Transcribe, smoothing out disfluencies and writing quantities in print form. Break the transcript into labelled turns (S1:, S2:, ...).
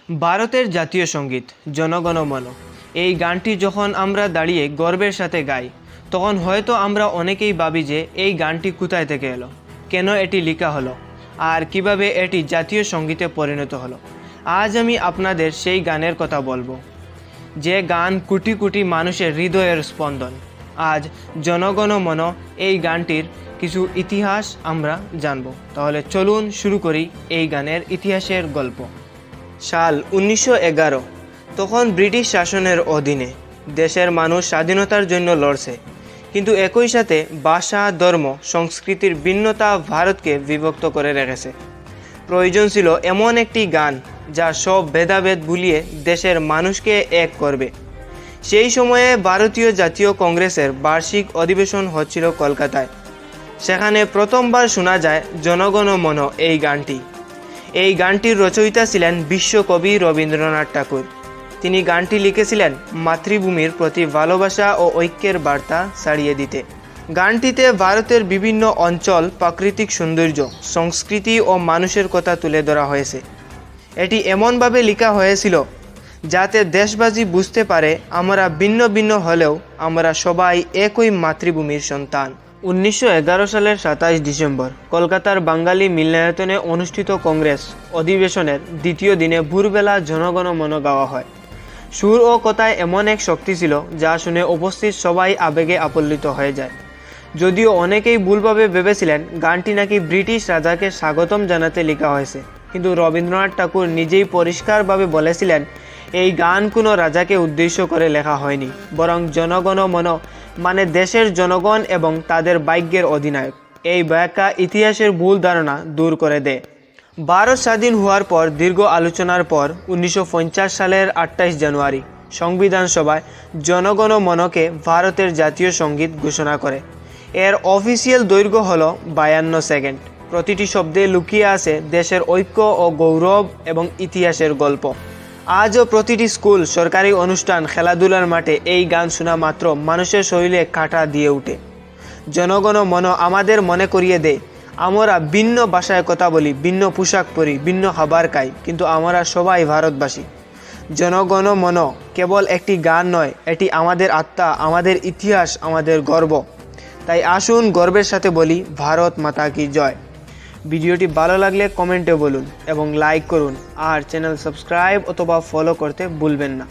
S1: ভারতের জাতীয় সঙ্গীত জনগণ মন। এই গানটি যখন আমরা দাঁড়িয়ে গর্বের সাথে গাই, তখন হয়তো আমরা অনেকেই ভাবি যে এই গানটি কোথায় থেকে এলো, কেন এটি লেখা হলো, আর কিভাবে এটি জাতীয় সঙ্গীতে পরিণত হলো। আজ আমি আপনাদের সেই গানের কথা বলবো, যে গান কোটি কোটি মানুষের হৃদয়ের স্পন্দন। আজ জনগণ মন এই গানটির কিছু ইতিহাস আমরা জানব। তাহলে চলুন শুরু করি এই গানের ইতিহাসের গল্প। সাল 1911। তখন ব্রিটিশ শাসনের অধীনে দেশের মানুষ স্বাধীনতার জন্য লড়ছে, কিন্তু একই সাথে ভাষা, ধর্ম, সংস্কৃতির ভিন্নতা ভারতকে বিভক্ত করে রেখেছে। প্রয়োজন ছিল এমন একটি গান যা সব ভেদাভেদ ভুলিয়ে দেশের মানুষকে এক করবে। সেই সময়ে ভারতীয় জাতীয় কংগ্রেসের বার্ষিক অধিবেশন হচ্ছিল কলকাতায়। সেখানে প্রথমবার শোনা যায় জনগণ মন এই গানটি। এই গানটির রচয়িতা ছিলেন বিশ্বকবি রবীন্দ্রনাথ ঠাকুর। তিনি গানটি লিখেছিলেন মাতৃভূমির প্রতি ভালোবাসা ও ঐক্যের বার্তা ছড়িয়ে দিতে। গানটিতে ভারতের বিভিন্ন অঞ্চল, প্রাকৃতিক সৌন্দর্য, সংস্কৃতি ও মানুষের কথা তুলে ধরা হয়েছে। এটি এমনভাবে লেখা হয়েছিল যাতে দেশবাসী বুঝতে পারে আমরা ভিন্ন ভিন্ন হলেও আমরা সবাই একই মাতৃভূমির সন্তান। 1911 সালের 27 ডিসেম্বর কলকাতার বাঙালি মিলনায়তনে অনুষ্ঠিত কংগ্রেস অধিবেশনের দ্বিতীয় দিনে ভোরবেলা জনগণ মন গাওয়া হয়। সুর ও কথায় এমন এক শক্তি ছিল যা শুনে উপস্থিত সবাই আবেগে আপ্লুত হয়ে যায়। যদিও অনেকেই ভুলভাবে ভেবেছিলেন গানটি নাকি ব্রিটিশ রাজাকে স্বাগতম জানাতে লেখা হয়েছে, কিন্তু রবীন্দ্রনাথ ঠাকুর নিজেই পরিষ্কারভাবে বলেছিলেন এই গান কোনো রাজাকে উদ্দেশ্য করে লেখা হয়নি, বরং জনগণ মন মানে দেশের জনগণ এবং তাদের ভাগ্যের অধিনায়ক। এই ব্যাখ্যা ইতিহাসের ভুল ধারণা দূর করে দেয়। ভারত স্বাধীন হওয়ার পর দীর্ঘ আলোচনার পর 1950 সালের 28 জানুয়ারি সংবিধান সভায় জনগণ মনকে ভারতের জাতীয় সঙ্গীত ঘোষণা করে। এর অফিসিয়াল দৈর্ঘ্য হল 52 সেকেন্ড। প্রতিটি শব্দে লুকিয়ে আছে দেশের ঐক্য ও গৌরব এবং ইতিহাসের গল্প। আজও প্রতিটি স্কুল, সরকারি অনুষ্ঠান, খেলাধুলার মাঠে এই গান শোনা মাত্র মানুষের শরীরে কাঁটা দিয়ে ওঠে। জনগণ মন আমাদের মনে করিয়ে দেয় আমরা ভিন্ন ভাষায় কথা বলি, ভিন্ন পোশাক পরি, ভিন্ন খাবার খাই, কিন্তু আমরা সবাই ভারতবাসী। জনগণ মন কেবল একটি গান নয়, এটি আমাদের আত্মা, আমাদের ইতিহাস, আমাদের গর্ব। তাই আসুন গর্বের সাথে বলি ভারত মাতা কি জয়। ভিডিওটি ভালো লাগলে কমেন্টে বলুন এবং লাইক করুন, আর চ্যানেল সাবস্ক্রাইব অথবা ফলো করতে ভুলবেন না।